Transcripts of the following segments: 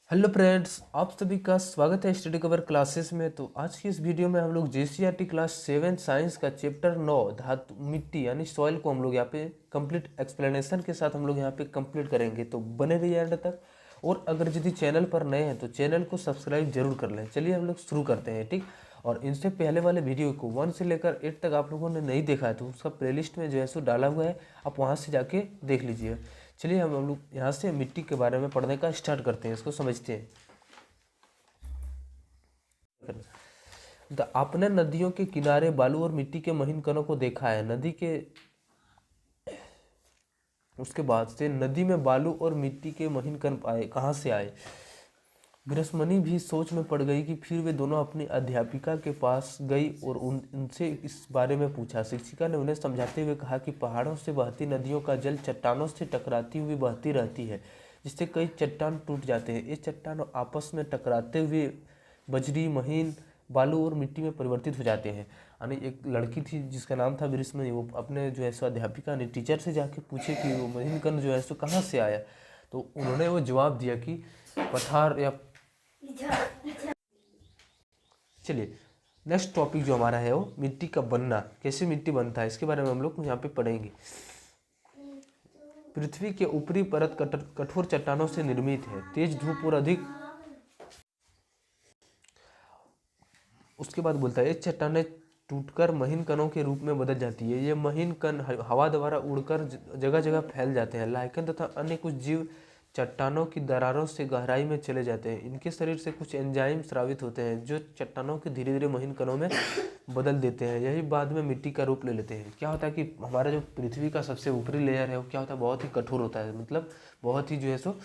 Hello friends, आप सभी का स्वागत है स्टडी कवर क्लासेस में। तो आज की इस वीडियो में हम लोग जेसीईआरटी क्लास 7 साइंस का चैप्टर 9 धातु मिट्टी यानी सॉइल को हम लोग यहाँ पे कंप्लीट एक्सप्लेनेशन के साथ हम लोग यहाँ पे कंप्लीट करेंगे। तो बने रहिए एंड तक। और अगर यदि चैनल पर नए हैं तो चैनल को सब्सक्राइब जरूर कर लें। चलिए हम लोग शुरू करते हैं, ठीक। और इनसे पहले वाले वीडियो को 1 से लेकर 8 तक आप लोगों ने नहीं देखा है तो उसका प्लेलिस्ट में जो है सो डाला हुआ है, आप वहाँ से जाके देख लीजिए। चलिए हम लोग यहाँ से मिट्टी के बारे में पढ़ने का स्टार्ट करते हैं, इसको समझते हैं। आपने नदियों के किनारे बालू और मिट्टी के महीन कणों को देखा है। नदी के उसके बाद से नदी में बालू और मिट्टी के महीन कण आए, कहाँ से आए। गृहस्मनी भी सोच में पड़ गई कि फिर वे दोनों अपनी अध्यापिका के पास गई और उनसे इस बारे में पूछा। शिक्षिका ने उन्हें समझाते हुए कहा कि पहाड़ों से बहती नदियों का जल चट्टानों से टकराती हुई बहती रहती है, जिससे कई चट्टान टूट जाते हैं। ये चट्टान आपस में टकराते हुए बजरी, महीन, बालू और मिट्टी में परिवर्तित हो जाते हैं। यानी एक लड़की थी जिसका नाम था गृहस्मनी, वो अपने जो है सो अध्यापिका ने टीचर से जाके पूछे कि वो महीन कण जो है सो कहाँ से आया। तो उन्होंने वो जवाब दिया कि पठार या। चलिए नेक्स्ट टॉपिक जो हमारा है वो मिट्टी का बनना, कैसे मिट्टी बनता है, इसके बारे में हम लोग यहाँ पे पढ़ेंगे। पृथ्वी के ऊपरी परत कठोर चट्टानों से निर्मित है। तेज धूप और अधिक। उसके बाद बोलता है ये चट्टानें टूटकर महीन कणों के रूप में बदल जाती है। ये महीन कण हवा द्वारा उड़कर जगह जगह फैल जाते हैं। लाइकन तथा अन्य कुछ जीव चट्टानों की दरारों से गहराई में चले जाते हैं। इनके शरीर से कुछ एंजाइम स्रावित होते हैं जो चट्टानों के धीरे धीरे महीन कणों में बदल देते हैं। यही बाद में मिट्टी का रूप ले लेते हैं। क्या होता है कि हमारा जो पृथ्वी का सबसे ऊपरी लेयर है वो क्या होता है, बहुत ही कठोर होता है, मतलब बहुत ही जो है सो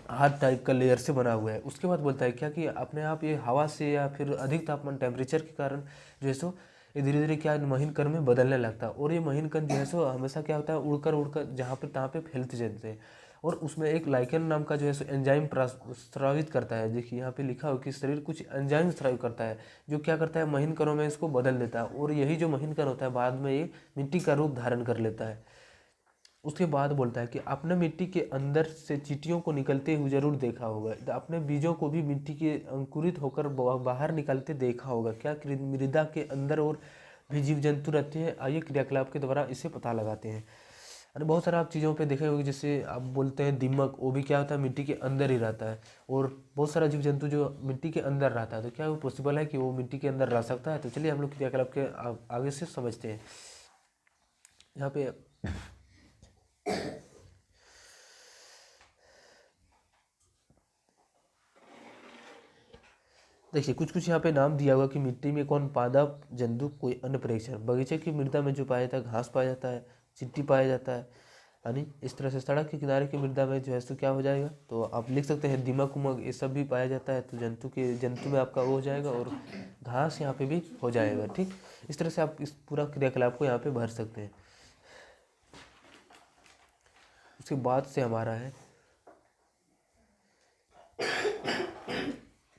हार्ड टाइप का लेयर से बना हुआ है। उसके बाद बोलता है क्या कि अपने आप ये हवा से या फिर अधिक तापमान टेम्परेचर के कारण जो है सो ये धीरे धीरे क्या महीन कण में बदलने लगता है। और ये महीन कण जो है सो हमेशा क्या होता है, उड़कर उड़कर जहाँ पे तहाँ पे फैलते जाते हैं। और उसमें एक लाइकेन नाम का जो है सो एंजाइम स्रावित करता है। देखिए यहाँ पे लिखा हो कि शरीर कुछ एंजाइम स्रावित करता है जो क्या करता है, महीन कणों में इसको बदल देता है। और यही जो महीन कण होता है बाद में ये मिट्टी का रूप धारण कर लेता है। उसके बाद बोलता है कि आपने मिट्टी के अंदर से चींटियों को निकलते हुए जरूर देखा होगा। अपने बीजों को भी मिट्टी के अंकुरित होकर बाहर निकलते देखा होगा। क्या मृदा के अंदर और भी जीव जंतु रहते हैं, आइए क्रियाकलाप के द्वारा इसे पता लगाते हैं। अरे बहुत सारा आप चीज़ों पे देखे होंगे, जैसे आप बोलते हैं दीमक, वो भी क्या होता है, मिट्टी के अंदर ही रहता है। और बहुत सारा जीव जंतु जो मिट्टी के अंदर रहता है, तो क्या वो पॉसिबल है कि वो मिट्टी के अंदर रह सकता है। तो चलिए हम लोग क्रियाकलाप के आगे से समझते हैं। यहाँ पे देखिए कुछ कुछ यहाँ पे नाम दिया हुआ कि मिट्टी में कौन पादप जंतु कोई अन्य परीक्षण। बगीचे की मृदा में जो पाया जाता है घास पाया जाता है, चिट्टी पाया जाता है। यानी इस तरह से सड़क के किनारे की मृदा में जो है तो क्या हो जाएगा, तो आप लिख सकते हैं दीमक उमक ये सब भी पाया जाता है। तो जंतु में आपका वो हो जाएगा और घास यहाँ पे भी हो जाएगा, ठीक। इस तरह से आप इस पूरा क्रियाकलाप को यहाँ पे भर सकते हैं। उसके बाद से हमारा है,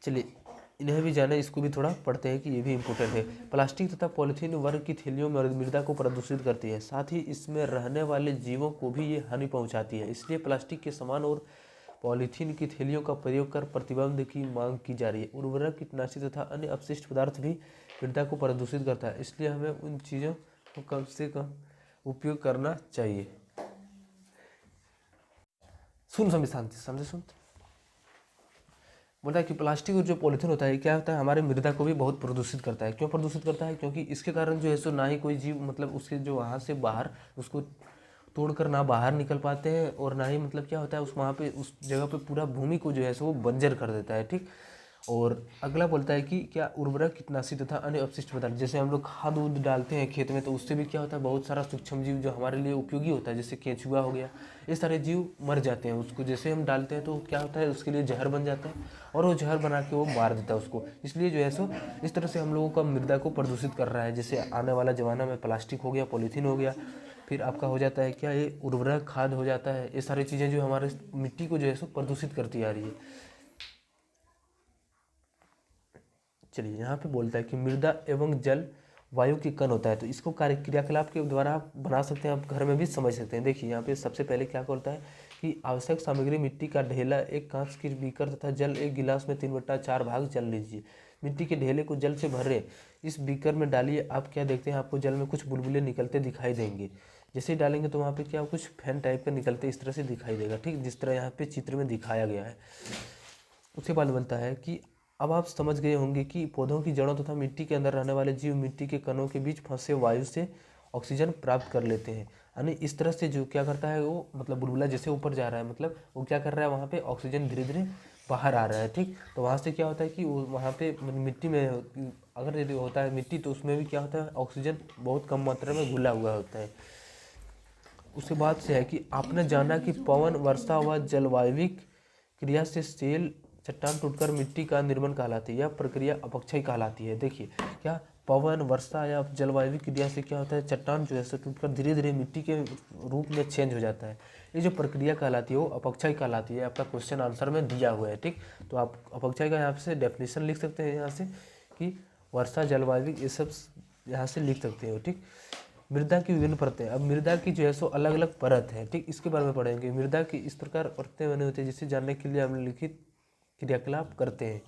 चलिए इन्हें भी जाने, इसको भी थोड़ा पढ़ते हैं कि ये भी इम्पोर्टेंट है। प्लास्टिक तथा पॉलीथीन वर्ग की थैलियों में मृदा को प्रदूषित करती है, साथ ही इसमें रहने वाले जीवों को भी ये हानि पहुंचाती है। इसलिए प्लास्टिक के सामान और पॉलीथीन की थैलियों का प्रयोग कर प्रतिबंध की मांग की जा रही है। उर्वरक, कीटनाशी तथा अन्य अपशिष्ट पदार्थ भी मृदा को प्रदूषित करता है, इसलिए हमें उन चीज़ों को कम से कम उपयोग करना चाहिए। सुन समझ शांति समझे सुन। बोलता है कि प्लास्टिक और जो पॉलीथीन होता है क्या होता है, हमारे मृदा को भी बहुत प्रदूषित करता है। क्यों प्रदूषित करता है, क्योंकि इसके कारण जो है सो ना ही कोई जीव मतलब उसके जो वहाँ से बाहर उसको तोड़कर ना बाहर निकल पाते हैं, और ना ही मतलब क्या होता है उस वहाँ पे उस जगह पे पूरा भूमि को जो है सो वो बंजर कर देता है, ठीक। और अगला बोलता है कि क्या उर्वरक, कीटनाशी तथा अन्य अपशिष्ट पदार्थ, जैसे हम लोग खाद उद डालते हैं खेत में तो उससे भी क्या होता है, बहुत सारा सूक्ष्म जीव जो हमारे लिए उपयोगी होता है, जैसे केंचुआ हो गया, ये सारे जीव मर जाते हैं। उसको जैसे हम डालते हैं तो क्या होता है, उसके लिए जहर बन जाता है और वो जहर बना के वो मार देता है उसको। इसलिए जो है सो इस तरह से हम लोगों का मृदा को प्रदूषित कर रहा है। जैसे आने वाला ज़माना में प्लास्टिक हो गया, पॉलीथीन हो गया, फिर आपका हो जाता है क्या, ये उर्वरक खाद हो जाता है। ये सारी चीज़ें जो हमारे मिट्टी को जो है सो प्रदूषित करती आ रही है। चलिए यहाँ पे बोलता है कि मृदा एवं जल वायु के कण होता है, तो इसको कार्य क्रियाकलाप के द्वारा आप बना सकते हैं, आप घर में भी समझ सकते हैं। देखिए यहाँ पे सबसे पहले क्या होता है कि आवश्यक सामग्री मिट्टी का ढेला, एक कांच की बीकर तथा जल, एक गिलास में 3/4 भाग जल लीजिए। मिट्टी के ढेले को जल से भरे इस बीकर में डालिए। आप क्या देखते हैं, आपको जल में कुछ बुलबुले निकलते दिखाई देंगे। जैसे ही डालेंगे तो वहाँ पे क्या कुछ फैन टाइप का निकलते इस तरह से दिखाई देगा, ठीक, जिस तरह यहाँ पे चित्र में दिखाया गया है। उसके बाद बनता है कि अब आप समझ गए होंगे कि पौधों की जड़ों तथा मिट्टी के अंदर रहने वाले जीव मिट्टी के कणों के बीच फंसे वायु से ऑक्सीजन प्राप्त कर लेते हैं। यानी इस तरह से जो क्या करता है वो, मतलब बुलबुला जैसे ऊपर जा रहा है, मतलब वो क्या कर रहा है, वहाँ पे ऑक्सीजन धीरे धीरे बाहर आ रहा है, ठीक। तो वहाँ से क्या होता है कि वहाँ पे मिट्टी में अगर यदि होता है मिट्टी, तो उसमें भी क्या होता है, ऑक्सीजन बहुत कम मात्रा में घुला हुआ होता है। उसके बाद से है कि आपने जाना कि पवन, वर्षा व जलवायविक क्रिया से सेल चट्टान टूटकर मिट्टी का निर्माण कहलाती है। यह प्रक्रिया अपक्षय कहलाती है। देखिए क्या, पवन, वर्षा या जलवायु क्रिया से क्या होता है, चट्टान जो है टूटकर धीरे धीरे मिट्टी के रूप में चेंज हो जाता है। ये जो प्रक्रिया कहलाती है वो अपक्षय कहलाती है। आपका क्वेश्चन आंसर में दिया हुआ है, ठीक। तो आप अपक्षय का यहाँ से डेफिनेशन लिख सकते हैं, यहाँ से कि वर्षा, जलवायु, ये सब यहाँ से लिख सकते हो, ठीक। मृदा की विभिन्न परतें। अब मृदा की जो है सो अलग अलग परत है, ठीक, इसके बारे में पढ़ेंगे। मृदा की इस प्रकार परतें बने होती है, जिसे जानने के लिए हम लिखित क्रियाकलाप करते हैं।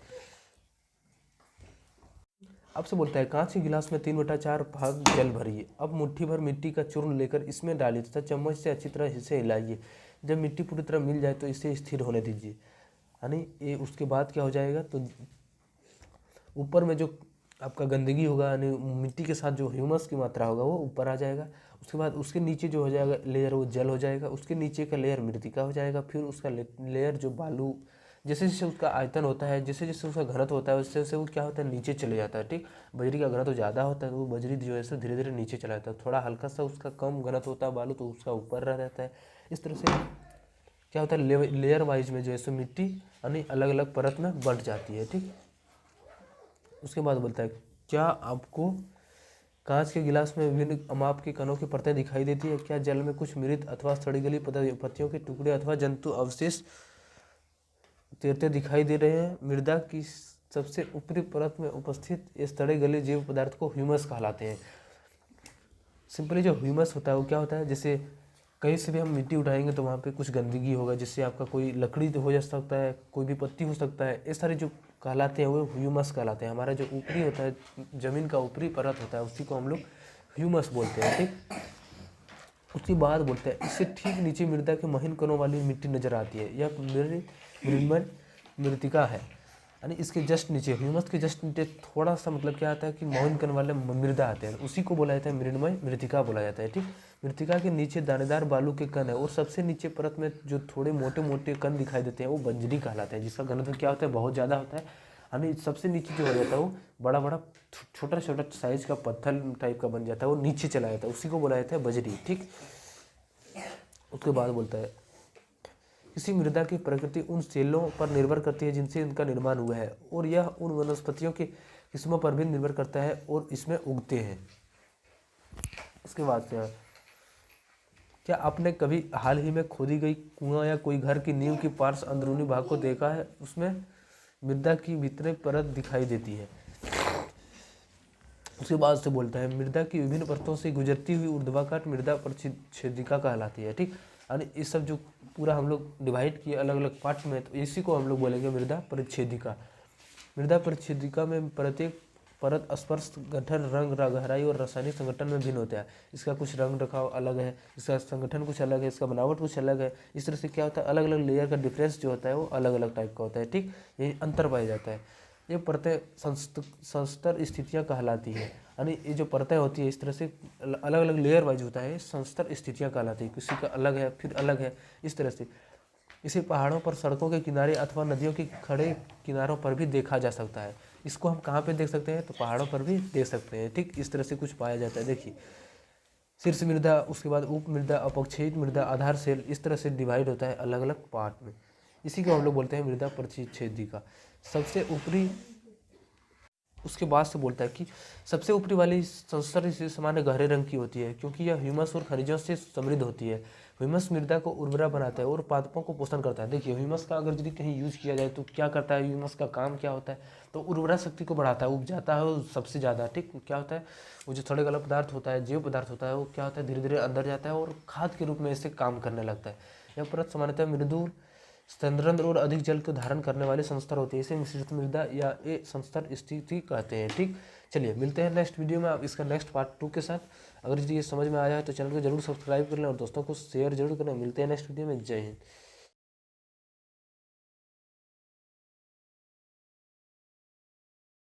अब से बोलता है, कांच के गिलास में 3/4 भाग जल भरिए। अब मुट्ठी भर मिट्टी का चूर्ण लेकर इसमें डालिए तथा चम्मच से अच्छी तरह इसे हिलाइए। जब मिट्टी पूरी तरह मिल जाए तो इसे स्थिर होने दीजिए। यानी ये उसके बाद क्या हो जाएगा, तो ऊपर में जो आपका गंदगी होगा, यानी मिट्टी के साथ जो ह्यूमस की मात्रा होगा वो ऊपर आ जाएगा। उसके बाद उसके नीचे जो हो जाएगा लेयर वो जल हो जाएगा, उसके नीचे का लेयर मृतिका हो जाएगा, फिर उसका लेयर जो बालू, जैसे जैसे उसका आयतन होता है, जैसे जैसे उसका घनत्व होता है, उससे वो क्या होता है, नीचे चले जाता है, ठीक। बजरी का घनत्व ज़्यादा होता है तो वो बजरी जो है सो धीरे धीरे नीचे चला जाता है। थोड़ा हल्का सा उसका कम घनत्व होता है बालू, तो उसका ऊपर रह जाता है। इस तरह से क्या होता है, लेयर वाइज में जो है सो मिट्टी यानी अलग अलग परत में बंट जाती है, ठीक। उसके बाद बोलता है, क्या आपको कांच के गिलास में विभिन्न अमाप के कणों की परतें दिखाई देती है? क्या जल में कुछ मृत अथवा सड़ी गली पत्तियों के टुकड़े अथवा जंतु अवशेष तैरते दिखाई दे रहे हैं? मृदा की सबसे ऊपरी परत में उपस्थित ये सड़े गले जैव पदार्थ को ह्यूमस कहलाते हैं। सिंपली जो ह्यूमस होता है वो क्या होता है, जैसे कहीं से भी हम मिट्टी उठाएंगे तो वहाँ पे कुछ गंदगी होगा, जिससे आपका कोई लकड़ी तो हो जा सकता है, कोई भी पत्ती हो सकता है, ये सारे जो कहलाते हैं वो ह्यूमस कहलाते हैं। हमारा जो ऊपरी होता है, ज़मीन का ऊपरी परत होता है, उसी को हम लोग ह्यूमस बोलते हैं, ठीक। उसके बाद बोलते हैं, इससे ठीक नीचे मृदा के महीन कणों वाली मिट्टी नजर आती है। यह मृण्मय मृतिका है। यानी इसके जस्ट नीचे, ह्यूमस के जस्ट नीचे थोड़ा सा मतलब क्या आता है कि महीन कण वाले मृदा आते हैं, उसी को बोला जाता है मृण्मय मृतिका बोला जाता है, ठीक। मृतिका के नीचे दानेदार बालू के कण है और सबसे नीचे परत में जो थोड़े मोटे मोटे कण दिखाई देते हैं वो बंजरी कहलाते हैं, जिसका घनत्व क्या होता है, बहुत ज़्यादा होता है। यानी सबसे नीचे जो हो जाता है वो बड़ा बड़ा छोटा छोटा साइज का पत्थर टाइप का बन जाता है, वो नीचे चला जाता है, उसी को बोला जाता है बजरी, ठीक। उसके बाद बोलता है, किसी मृदा की प्रकृति उन सेलों पर निर्भर करती है जिनसे इनका निर्माण हुआ है, और यह उन वनस्पतियों की किस्मों पर भी निर्भर करता है और इसमें उगते हैं। इसके बाद से क्या आपने कभी हाल ही में खोदी गई कुआं या कोई घर की नींव की पार्श्व अंदरूनी भाग को देखा है? उसमें मृदा की भीतरी परत दिखाई देती है। उसके बाद से बोलता है, मृदा की विभिन्न परतों से गुजरती हुई ऊर्ध्वाधर मृदा परिच्छेदिका कहलाती है, ठीक। यानी ये सब जो पूरा हम लोग डिवाइड किए अलग अलग पार्ट में, तो इसी को हम लोग बोलेंगे मृदा परिच्छेदिका। मृदा परिच्छेदिका में प्रत्येक परत स्पर्श, गठन, रंग, गहराई और रासायनिक संगठन में भिन्न होता है। इसका कुछ रंग रखाव अलग है, इसका संगठन कुछ अलग है, इसका बनावट कुछ अलग है। इस तरह से क्या होता है, अलग अलग लेयर का डिफरेंस जो होता है वो अलग अलग टाइप का होता है, ठीक। ये अंतर पाया जाता है। ये परतें संस्तर स्थितियाँ कहलाती है। यानी ये जो परतें होती है इस तरह से अलग अलग लेयर वाइज होता है, संस्तर स्थितियाँ कहलाती है। किसी का अलग है फिर अलग है, इस तरह से। इसे पहाड़ों पर, सड़कों के किनारे अथवा नदियों के खड़े किनारों पर भी देखा जा सकता है। इसको हम कहाँ पे देख सकते हैं, तो पहाड़ों पर भी देख सकते हैं, ठीक। इस तरह से कुछ पाया जाता है। देखिए, शीर्ष मृदा, उसके बाद उप मृदा, अपक्षयित मृदा, आधार सेल, इस तरह से डिवाइड होता है अलग अलग पार्ट में। इसी को हम लोग बोलते हैं मृदा परिच्छेदिका। सबसे ऊपरी, उसके बाद से बोलता है कि सबसे ऊपरी वाली संस्तर सामान्य गहरे रंग की होती है, क्योंकि यह ह्यूमस और खनिजों से समृद्ध होती है। ह्यूमस मृदा को उर्वरा बनाता है और पादपों को पोषण करता है। देखिए, ह्यूमस का अगर यदि कहीं यूज किया जाए तो क्या करता है, ह्यूमस का काम क्या होता है, तो उर्वरा शक्ति को बढ़ाता है, उपजाता है वो सबसे ज़्यादा, ठीक। क्या होता है, वो जो सड़े गला पदार्थ होता है, जैव पदार्थ होता है, वो क्या होता है, धीरे धीरे अंदर जाता है और खाद के रूप में इससे काम करने लगता है। यह परत सामान्यतः मृदु स्तंद्रंध्र और अधिक जल को धारण करने वाले संस्तर होते हैं। इसे मिश्रित मृदा या ए संस्तर स्थिति कहते हैं। ठीक, चलिए मिलते हैं नेक्स्ट वीडियो में आप इसका नेक्स्ट पार्ट 2 के साथ। अगर ये समझ में आया है तो चैनल को जरूर सब्सक्राइब कर लें और दोस्तों को शेयर जरूर करें। मिलते हैं नेक्स्ट वीडियो में। जय हिंद।